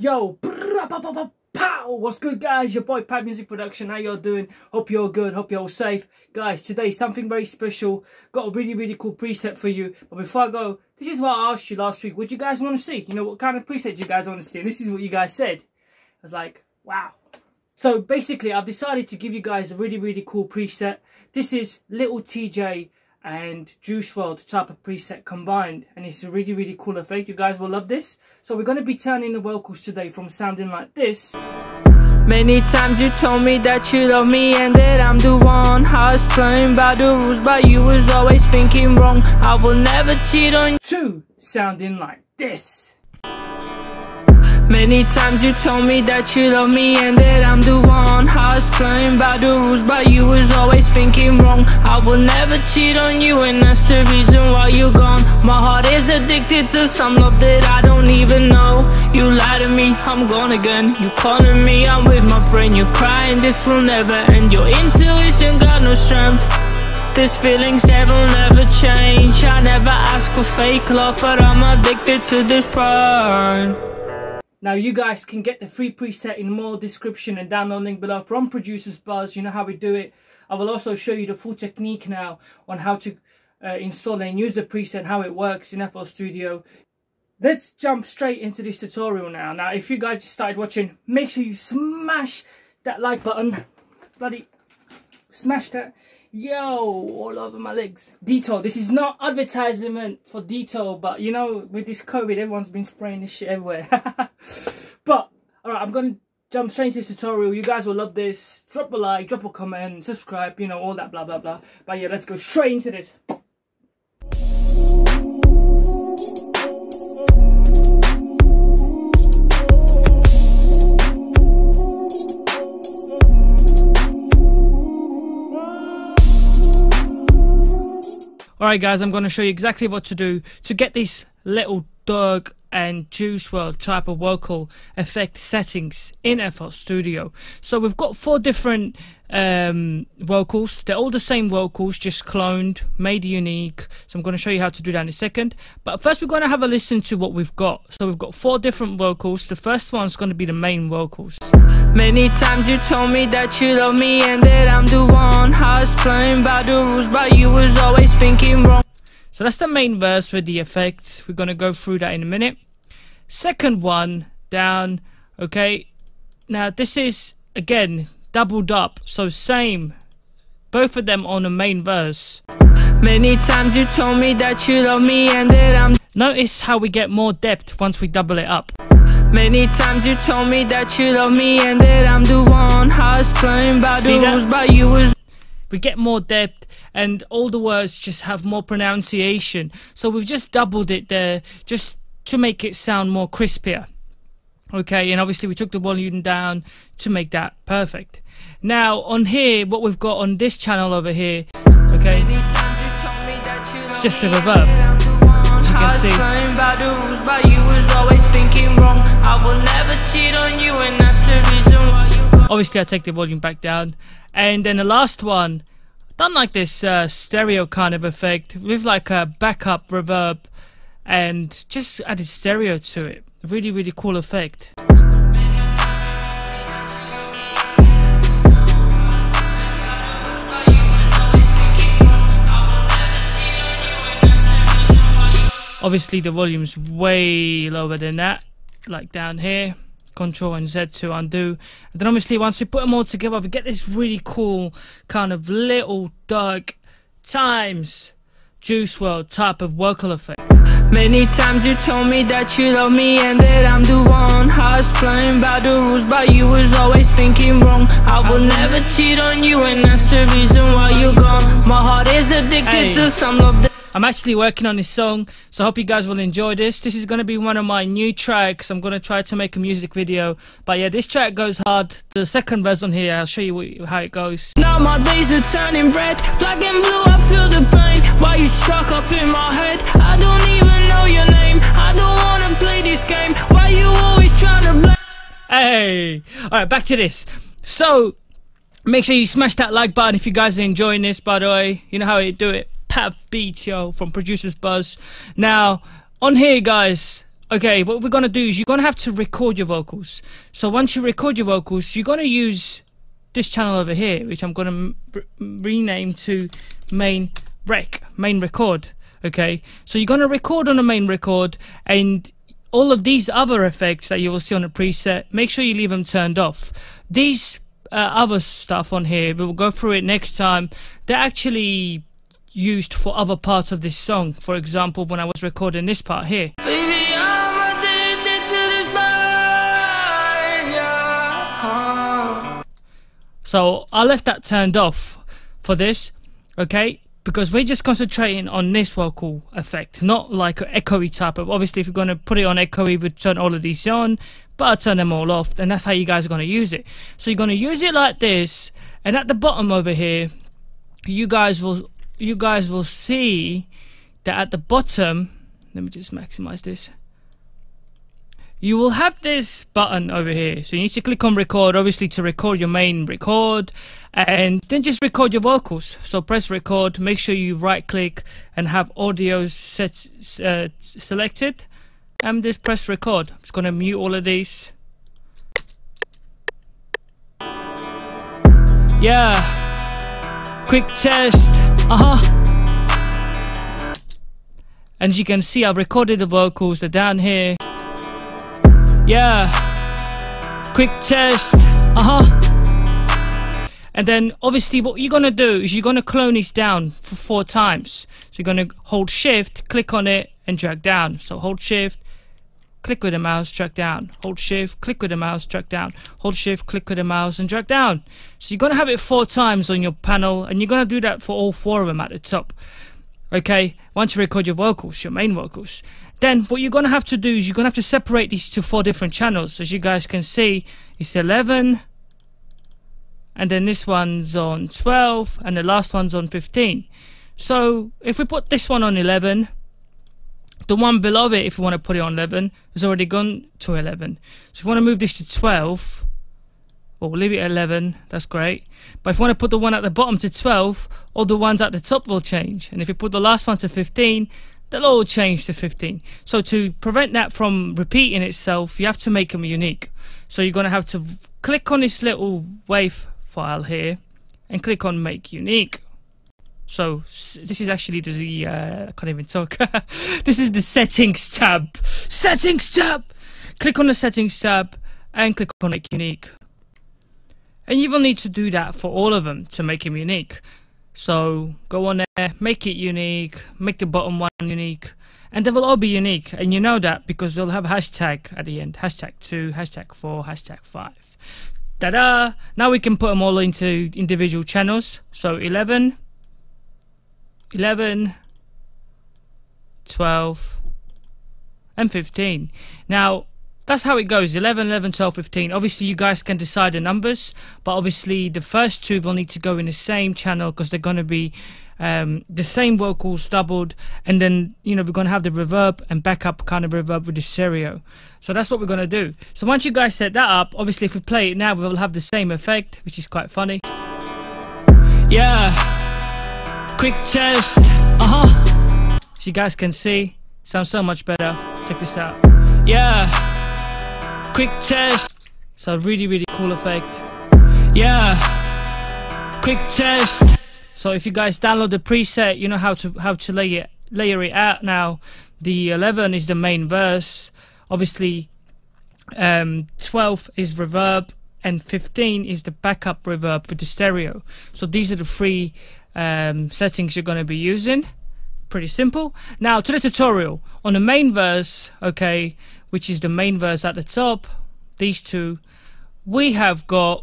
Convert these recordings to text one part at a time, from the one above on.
Yo, pow! What's good, guys? Your boy Pad Music Production. How y'all doing? Hope you're good. Hope you're all safe, guys. Today something very special. Got a really cool preset for you. But before I go, this is what I asked you last week. What you guys want to see? You know, what kind of preset you guys want to see? And this is what you guys said. I was like, wow. So basically, I've decided to give you guys a really cool preset. This is Lil Tjay and Wrld type of preset combined, and it's a really cool effect. You guys will love this. So we're going to be turning the vocals today from sounding like this. Many times you told me that you love me and that I'm the one. I was playing by the rules, but you was always thinking wrong. I will never cheat on you. To sounding like this. Many times you told me that you love me and that I'm the one. I was playing by the rules, but you was always thinking wrong. I will never cheat on you, and that's the reason why you're gone. My heart is addicted to some love that I don't even know. You lie to me, I'm gone again. You calling me, I'm with my friend. You're crying, this will never end. Your intuition got no strength. These feelings, they will never change. I never ask for fake love, but I'm addicted to this burn. Now you guys can get the free preset in more description and download link below from Producer's Buzz. You know how we do it. I will also show you the full technique now on how to install and use the preset, how it works in FL Studio. Let's jump straight into this tutorial now. Now if you guys just started watching, make sure you smash that like button. Bloody smash that. Yo, all over my legs. Detail. This is not advertisement for Detail, but you know, with this COVID, everyone's been spraying this shit everywhere. But alright, I'm gonna jump straight into this tutorial. You guys will love this. Drop a like, drop a comment, subscribe, you know, all that blah blah. But yeah, let's go straight into this. Alright guys, I'm going to show you exactly what to do to get this little Durk and Wrld type of vocal effect settings in FL Studio. So we've got 4 different vocals. They're all the same vocals, just cloned, made unique. So I'm going to show you how to do that in a second. But first we're going to have a listen to what we've got. So we've got 4 different vocals. The first one's going to be the main vocals. Many times you told me that you love me and that I'm the one. I was playing by the rules, but you was always thinking wrong. So that's the main verse with the effects. We're going to go through that in a minute. Second one down. Okay. Now this is, again, doubled up. So same. Both of them on the main verse. Many times you told me that you love me and that I'm... Notice how we get more depth once we double it up. Many times you told me that you love me and that I'm the one. I was playing by the rules, but you was... We get more depth and all the words just have more pronunciation. So we've just doubled it there just to make it sound more crispier. Okay, and obviously we took the volume down to make that perfect. Now on here, what we've got on this channel over here, okay, it's just a reverb. As you can see. Obviously I take the volume back down. And then the last one, done like this stereo kind of effect with like a backup reverb and just added stereo to it. Really cool effect. Obviously the volume's way lower than that, like down here. Control and Z to undo. And then obviously once we put them all together, we get this really cool kind of little Durk times Wrld type of vocal effect. Many times you told me that you love me and that I'm the one. I was playing by the rules, but you was always thinking wrong. I will never cheat on you, and that's the reason why you're gone. My heart is addicted to some love that... I'm actually working on this song, so I hope you guys will enjoy this. This is going to be one of my new tracks. I'm going to try to make a music video. But yeah, this track goes hard. The second verse on here, I'll show you how it goes. Now my days are turning red, black and blue, I feel the pain. Why you stuck up in my head? I don't even know your name. I don't want to play this game. Why you always trying to blame? Hey! Alright, back to this. So, make sure you smash that like button if you guys are enjoying this, by the way. You know how you do it. Pap beats, yo, from Producer's Buzz. Now, on here, guys, okay, what we're gonna do is you're gonna have to record your vocals. So once you record your vocals, you're gonna use this channel over here, which I'm gonna rename to main record. Okay, so you're gonna record on the main record, and all of these other effects that you will see on the preset, make sure you leave them turned off. These other stuff on here, we'll go through it next time. They're actually used for other parts of this song. For example, when I was recording this part here. Baby, I'm addicted to this body, yeah. So I left that turned off for this, okay? Because we're just concentrating on this vocal effect, not like an echoey type of. Obviously, if you're going to put it on echoey, we'd turn all of these on, but I'll turn them all off, and that's how you guys are going to use it. So you're going to use it like this, and at the bottom over here, you guys will see that at the bottom, let me just maximize this. You will have this button over here, so you need to click on record, obviously, to record your main record, and then just record your vocals. So press record, make sure you right click and have audio selected, and just press record. I'm just gonna mute all of these. Yeah, quick test. And as you can see, I've recorded the vocals, they're down here. Yeah, quick test. And then obviously what you're gonna do is you're gonna clone this down for 4 times. So you're gonna hold shift, click on it, and drag down. So hold shift, click with the mouse, drag down. Hold shift, click with the mouse, drag down. Hold shift, click with the mouse, and drag down. So you're gonna have it 4 times on your panel, and you're gonna do that for all 4 of them at the top. Okay, once you record your vocals, your main vocals, then what you're gonna have to do is you're gonna have to separate these to 4 different channels. As you guys can see, it's 11, and then this one's on 12, and the last one's on 15. So if we put this one on 11, the one below it, if we want to put it on 11, has already gone to 11. So if we want to move this to 12, or we'll leave it at 11, that's great. But if we want to put the one at the bottom to 12, all the ones at the top will change. And if you put the last one to 15, they'll all change to 15. So to prevent that from repeating itself, you have to make them unique. So you're going to have to click on this little wave file here and click on make unique. So this is actually the I can't even talk. This is the settings tab. Settings tab. Click on the settings tab and click on make unique. And you will need to do that for all of them to make them unique. So go on there, make it unique, make the bottom one unique, and they will all be unique. And you know that because they'll have hashtag at the end. Hashtag 2, hashtag 4, hashtag 5. Ta-da! Now we can put them all into individual channels. So 11, 11, 12, and 15. Now, that's how it goes, 11, 11, 12, 15. Obviously, you guys can decide the numbers, but obviously the first 2 will need to go in the same channel because they're going to be the same vocals doubled, and then, you know, we're going to have the reverb and backup kind of reverb with the stereo. So that's what we're going to do. So once you guys set that up, obviously if we play it now, we'll have the same effect, which is quite funny. Yeah, quick test. As you guys can see, sounds so much better. Check this out. Yeah. Quick test. So really cool effect. Yeah, quick test. So if you guys download the preset, you know how to layer it out now. The 11 is the main verse. Obviously 12 is reverb, and 15 is the backup reverb for the stereo. So these are the 3 settings you're going to be using. Pretty simple. Now to the tutorial. On the main verse, okay, which is the main verse at the top, these 2, we have got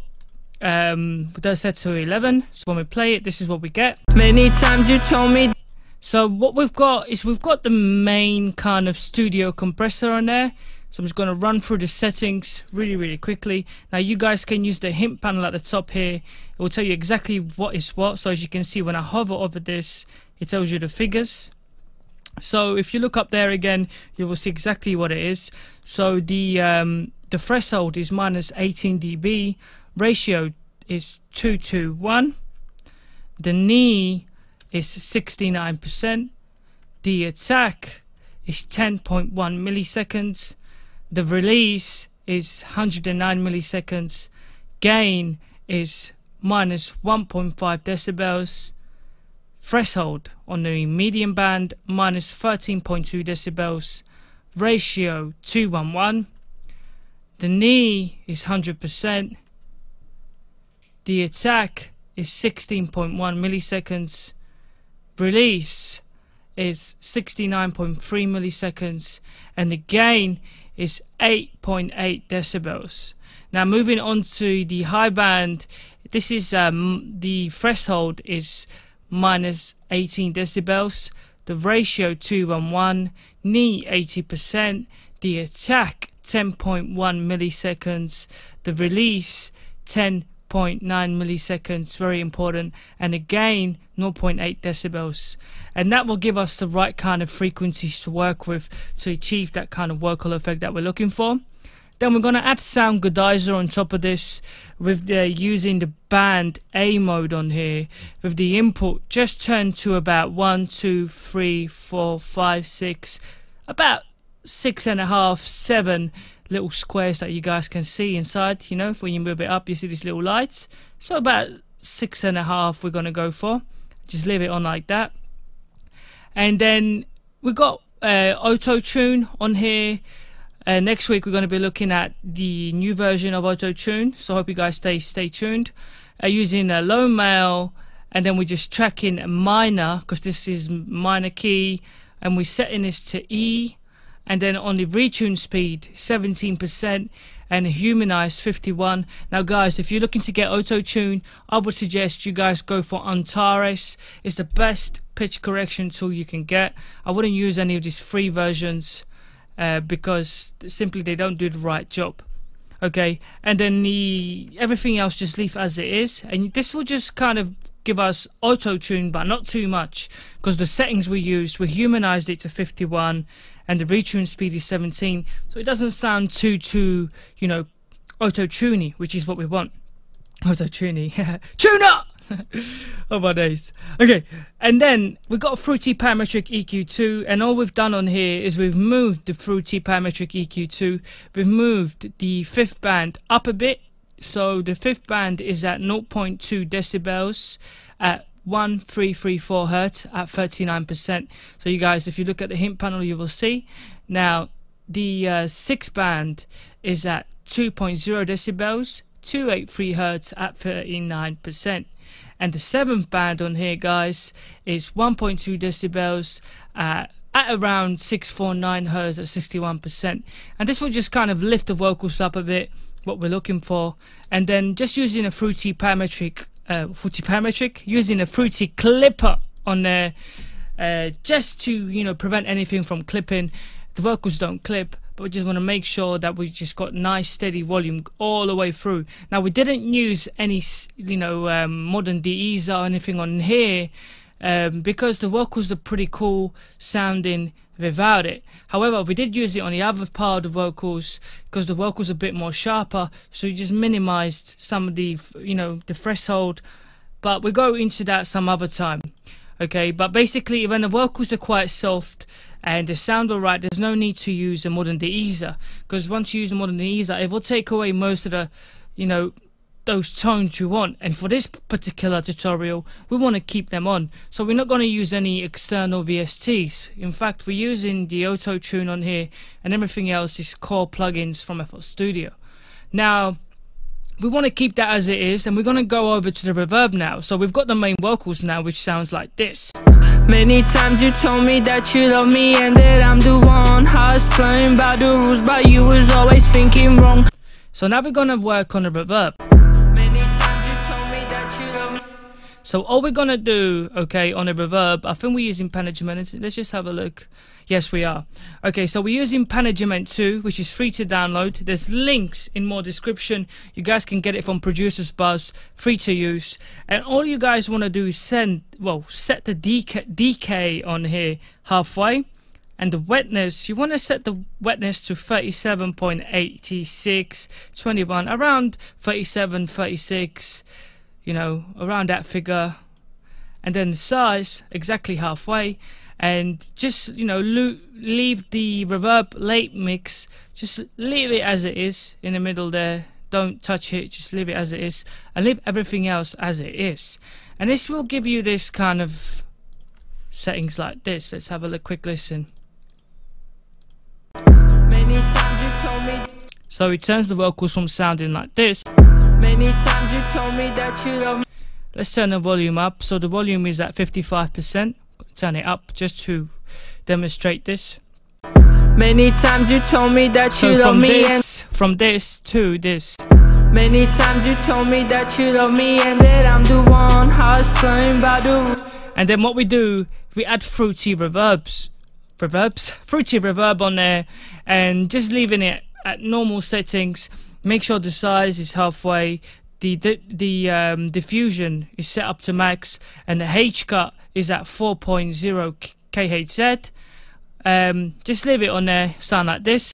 that's set to 11. So when we play it, this is what we get. Many times you told me. So what we've got is we've got the main kind of studio compressor on there. So I'm just going to run through the settings really quickly. Now you guys can use the hint panel at the top here. It will tell you exactly what is what. So as you can see, when I hover over this, it tells you the figures. So if you look up there again, you will see exactly what it is. So the threshold is -18 dB, ratio is 2:1, the knee is 69%, the attack is 10.1 milliseconds. The release is 109 milliseconds. Gain is minus 1.5 decibels. Threshold on the medium band minus 13.2 decibels. Ratio 2:1. The knee is 100%. The attack is 16.1 milliseconds. Release is 69.3 milliseconds. And the gain is 8.8 decibels. Now moving on to the high band, this is the threshold is minus 18 decibels. The ratio 2:1. Knee 80%. The attack 10.1 milliseconds. The release 10.9 milliseconds, very important, and the gain 0.8 decibels. And that will give us the right kind of frequencies to work with to achieve that kind of vocal effect that we're looking for. Then we're going to add sound godizer on top of this with using the band A mode on here, with the input just turned to about 1, 2, 3, 4, 5, 6, about 6.5, 7 little squares that you guys can see inside. You know, when you move it up, you see these little lights. So about 6.5 we're going to go for. Just leave it on like that. And then we got auto tune on here. Next week we're going to be looking at the new version of auto tune, so I hope you guys stay tuned. Using a low male, and then we're just tracking a minor because this is minor key, and we're setting this to E. And then on the retune speed 17% and humanized 51. Now guys, if you're looking to get auto tune, I would suggest you guys go for Antares. It's the best pitch correction tool you can get. I wouldn't use any of these free versions because simply they don't do the right job. Okay, and then everything else just leave as it is, and this will just kind of give us auto tune, but not too much, because the settings we used, we humanized it to 51 and the retune speed is 17, so it doesn't sound too you know, auto tuney, which is what we want. Auto tuney. Tune up. Oh my days. Okay, and then we got Fruity Parametric Eq2, and all we've done on here is we've moved the Fruity Parametric Eq2. We've moved the fifth band up a bit, so the fifth band is at 0.2 decibels at 1334 Hertz at 39%. So you guys, if you look at the hint panel, you will see. Now the sixth band is at 2.0 decibels, 283 Hertz at 39%. And the seventh band on here, guys, is 1.2 decibels at around 649 Hertz at 61%. And this will just kind of lift the vocals up a bit, what we're looking for. And then just using a Fruity Parametric, using a Fruity Clipper on there, just to, you know, prevent anything from clipping. The vocals don't clip, but we just want to make sure that we just got nice steady volume all the way through. Now we didn't use any, you know, modern de-easer or anything on here, because the vocals are pretty cool sounding without it. However, we did use it on the other part of the vocals because the vocals are a bit more sharper, so we just minimized some of the, you know, the threshold, but we'll go into that some other time. Okay, but basically when the vocals are quite soft and they sound alright, there's no need to use a modern de-easer, because once you use a modern de-easer, it will take away most of the, you know, those tones you want. And for this particular tutorial, we want to keep them on, so we're not going to use any external VSTs. In fact, we're using the auto tune on here, and everything else is core plugins from FL Studio. Now we want to keep that as it is, and we're going to go over to the reverb now. So we've got the main vocals now, which sounds like this. Many times you told me that you love me and that I'm the one. I was playing by the rules, but you was always thinking wrong. So now we're going to work on the reverb. Many times you told me that you love me. So all we're going to do, okay, on the reverb, I think we're using Panagement. Let's just have a look. Yes, we are. Okay, so we're using Panagement 2, which is free to download. There's links in more description. You guys can get it from Producer's Buzz, free to use. And all you guys want to do is set the decay on here halfway. And the wetness, you want to set the wetness to 37.86, 21, around 37, 36, you know, around that figure. And then the size, exactly halfway. and just, you know, leave the reverb late mix, just leave it as it is in the middle there. Don't touch it, just leave it as it is, and leave everything else as it is. And this will give you this kind of settings like this. Let's have a quick listen. Many times you told me. So it turns the vocals from sounding like this. Many times you told me that you love me. Let's turn the volume up. So the volume is at 55%. Turn it up just to demonstrate this. Many times you told me that you love me. From this to this. Many times you told me that you love me and that I'm the one. How it's playing by the. And then what we do, we add fruity reverbs, fruity reverb on there, and just leaving it at normal settings. Make sure the size is halfway. The diffusion is set up to max, and the H cut is at 4.0 kHz. Just leave it on there, sound like this.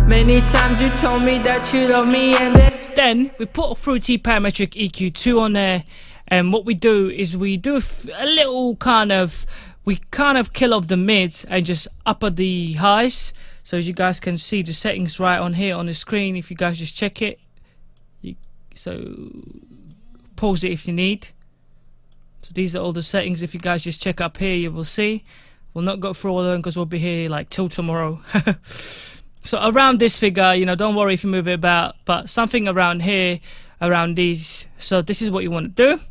Many times you told me that you love me and then we put a fruity Parametric Eq2 on there, and what we do is we do a little kind of, we kind of kill off the mids and just upper the highs. So as you guys can see the settings right on here on the screen, if you guys just check it. So pause it if you need. So these are all the settings. If you guys just check up here, you will see. We'll not go through all of them because we'll be here like till tomorrow. So around this figure, you know, don't worry if you move it about, but something around here, around these. So this is what you want to do.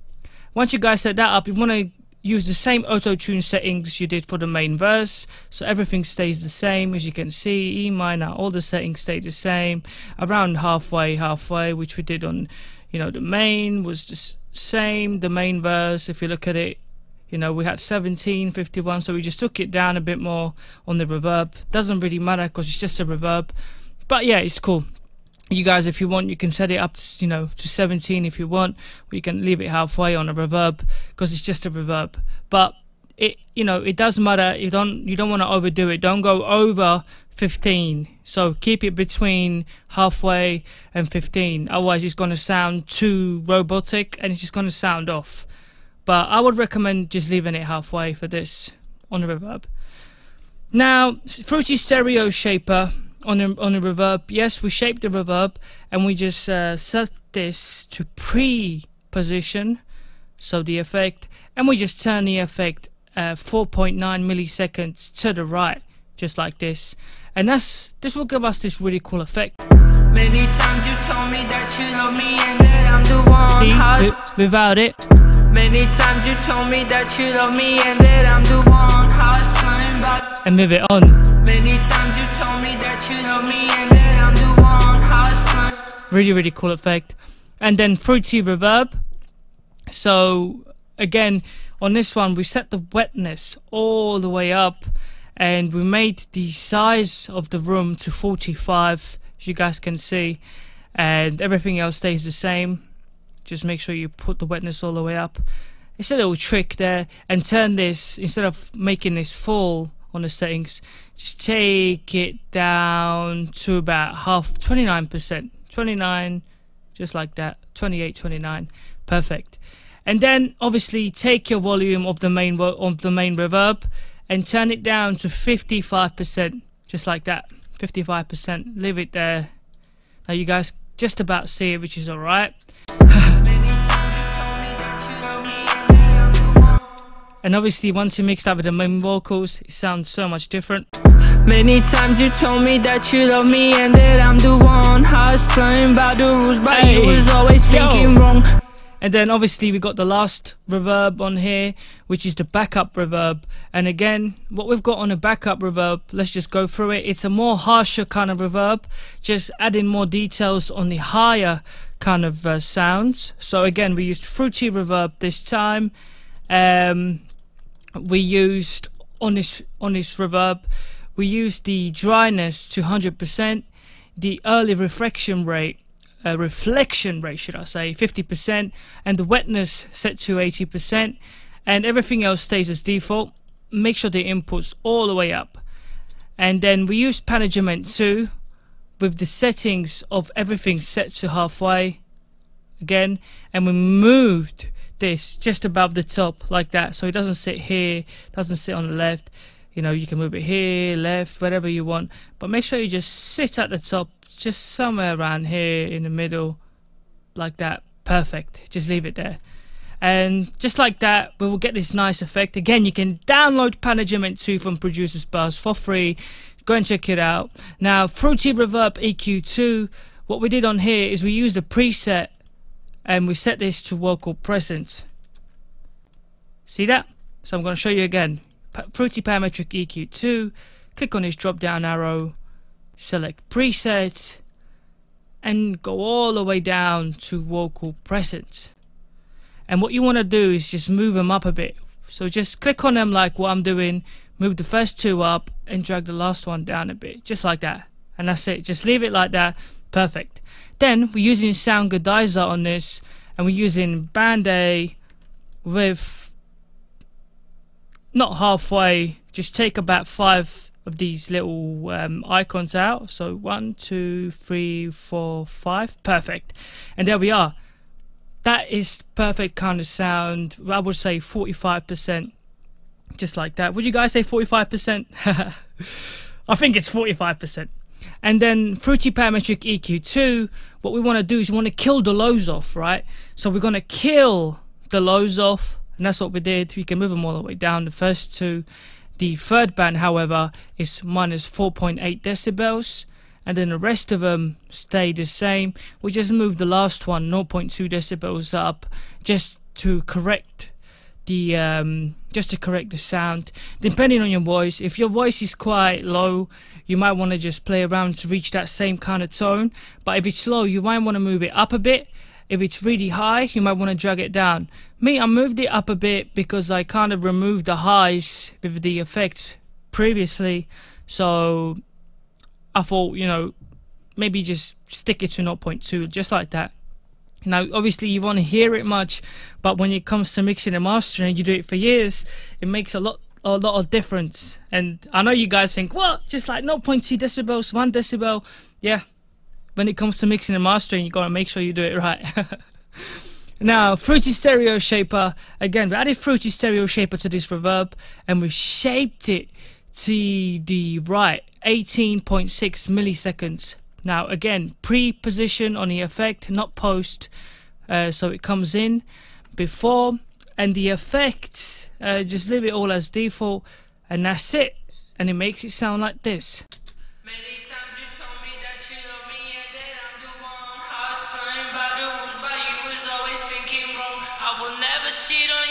Once you guys set that up, you want to use the same auto-tune settings you did for the main verse. So everything stays the same, as you can see. E minor, all the settings stay the same. Around halfway, which we did on, you know, the main was the same. The main verse, if you look at it, you know, we had 17, 51, so we just took it down a bit more on the reverb. Doesn't really matter because it's just a reverb. But yeah, it's cool. You guys, if you want, you can set it up to, you know, to 17 if you want. Or you can leave it halfway on a reverb because it's just a reverb. But it, you know, it does matter. You don't want to overdo it. Don't go over 15. So keep it between halfway and 15. Otherwise, it's going to sound too robotic and it's just going to sound off. But I would recommend just leaving it halfway for this on the reverb. Now, Fruity Stereo Shaper on the reverb. Yes, we shaped the reverb and we just set this to pre-position, so the effect, and we just turn the effect 4.9 milliseconds to the right, just like this. And this will give us this really cool effect. Many times you told me that you love me and that I'm the one. See, without it. Many times you told me that you love me and that I'm the one. How it's playing by. And move it on. Many times you told me that you love me and that I'm the one. How it's playing. Really, really cool effect. And then fruity reverb. So again, on this one, we set the wetness all the way up, and we made the size of the room to 45, as you guys can see, and everything else stays the same. Just make sure you put the wetness all the way up. It's a little trick there, and turn this, instead of making this full on the settings, just take it down to about half, 29%, 29, just like that, 28, 29, perfect. And then obviously take your volume of the main reverb and turn it down to 55%, just like that, 55%. Leave it there. Now you guys just about see it, which is alright. And obviously once you mix that with the main vocals, it sounds so much different. Many times you told me that you love me and that I'm the one. How it's playing by the rules, but you was always thinking wrong. And then obviously we got the last reverb on here, which is the backup reverb. And again, what we've got on a backup reverb, let's just go through it. It's a more harsher kind of reverb, just adding more details on the higher kind of sounds. So again, we used fruity reverb this time. We used on this reverb, we used the dryness to 100%, the early reflection rate should I say, 50%, and the wetness set to 80%, and everything else stays as default. Make sure the input's all the way up. And then we used Panagement 2 with the settings of everything set to halfway again, and we moved this just above the top like that, so it doesn't sit here, doesn't sit on the left. You know, you can move it here, left, wherever you want, but make sure you just sit at the top, just somewhere around here in the middle, like that. Perfect. Just leave it there. And just like that, we will get this nice effect. Again, you can download Panagement 2 from Producer's Buzz for free. Go and check it out. Now, Fruity Reverb Eq2, what we did on here is we used a preset and we set this to vocal presence. See that? So I'm going to show you again. Fruity Parametric Eq2, click on this drop down arrow, select preset, and go all the way down to vocal presence. And what you want to do is just move them up a bit. So just click on them like what I'm doing, move the first two up and drag the last one down a bit, just like that. And that's it, just leave it like that. Perfect. Then we're using Sound Godizer on this, and we're using Band A with, not halfway, just take about 5 of these little icons out. So 1, 2, 3, 4, 5. Perfect. And there we are. That is perfect kind of sound. I would say 45%. Just like that. Would you guys say 45%? I think it's 45%. And then Fruity Parametric EQ2, what we want to do is we want to kill the lows off, right? So we're going to kill the lows off. And that's what we did. We can move them all the way down, the first two. The third band, however, is -4.8 decibels. And then the rest of them stay the same. We just moved the last one 0.2 decibels up just to correct the sound. Depending on your voice, if your voice is quite low, you might want to just play around to reach that same kind of tone. But if it's low, you might want to move it up a bit. If it's really high, you might want to drag it down. Me, I moved it up a bit because I kind of removed the highs with the effect previously. So I thought, you know, maybe just stick it to 0.2, just like that. Now, obviously, you want to hear it much, but when it comes to mixing and mastering, you do it for years, it makes a lot of difference. And I know you guys think, what? Just like 0.2 decibels, 1 decibel? Yeah. When it comes to mixing and mastering, you gotta make sure you do it right. Now, Fruity Stereo Shaper. Again, we added Fruity Stereo Shaper to this reverb, and we've shaped it to the right, 18.6 milliseconds. Now, again, pre-position on the effect, not post. So it comes in before, and the effect, just leave it all as default, and that's it. And it makes it sound like this.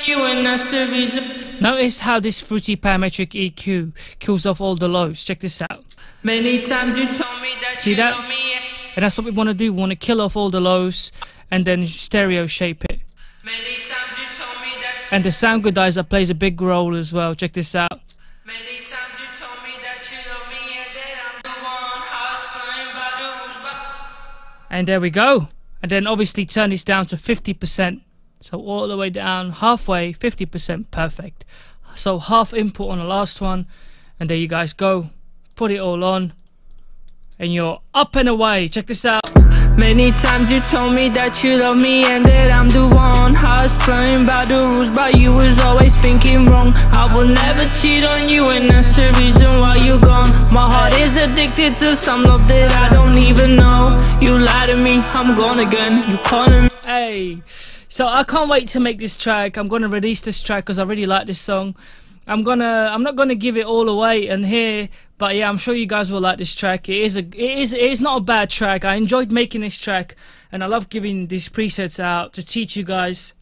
You and that's the reason. Notice how this Fruity Parametric EQ kills off all the lows. Check this out. Many times you told me that see that? And that's what we want to do. We want to kill off all the lows and then stereo shape it. Many times you told me that. And the Sound Godizer plays a big role as well. Check this out. Many times you told me that you love me and that I'm the one. How it's playing by the rules. And there we go. And then obviously turn this down to 50%. So all the way down, halfway, 50%, perfect. So half input on the last one, and there you guys go. Put it all on, and you're up and away. Check this out. Many times you told me that you love me and that I'm the one. I was playing by the rules, but you was always thinking wrong. I will never cheat on you, and that's the reason why you're gone. My heart is addicted to some love that I don't even know. You lied to me, I'm gone again. You calling me. Hey. So I can't wait to make this track. I'm gonna release this track because I really like this song. I'm not gonna give it all away in here, but yeah, I'm sure you guys will like this track. It is not a bad track. I enjoyed making this track, and I love giving these presets out to teach you guys.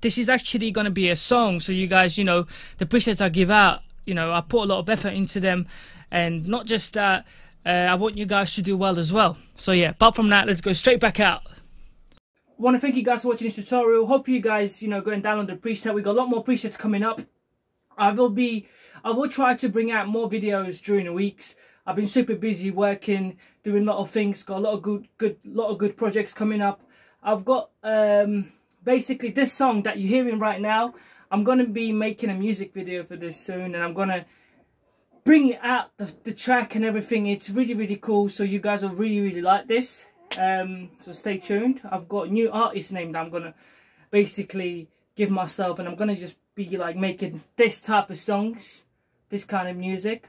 This is actually gonna be a song, so you guys, you know, the presets I give out, you know, I put a lot of effort into them, and not just that, I want you guys to do well as well. So yeah, apart from that, let's go straight back out. I want to thank you guys for watching this tutorial. Hope you guys, you know, go and download the preset. We got a lot more presets coming up. I will try to bring out more videos during the weeks. I've been super busy working, doing a lot of things. Got a lot of good projects coming up. I've got basically this song that you're hearing right now. I'm gonna be making a music video for this soon, and I'm gonna bring it out the track and everything. It's really cool. So you guys will really like this. So stay tuned. I've got a new artist name that I'm gonna basically give myself, and I'm gonna just be like making this type of songs this kind of music.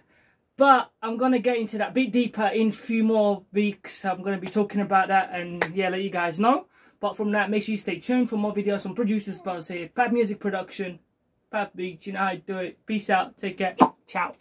But I'm going to get into that a bit deeper in a few more weeks. I'm going to be talking about that and yeah, let you guys know. But from that, make sure you stay tuned for more videos on Producers Buzz here. Pap Music Production, Pap Beats, you know how to do it. Peace out, take care, ciao.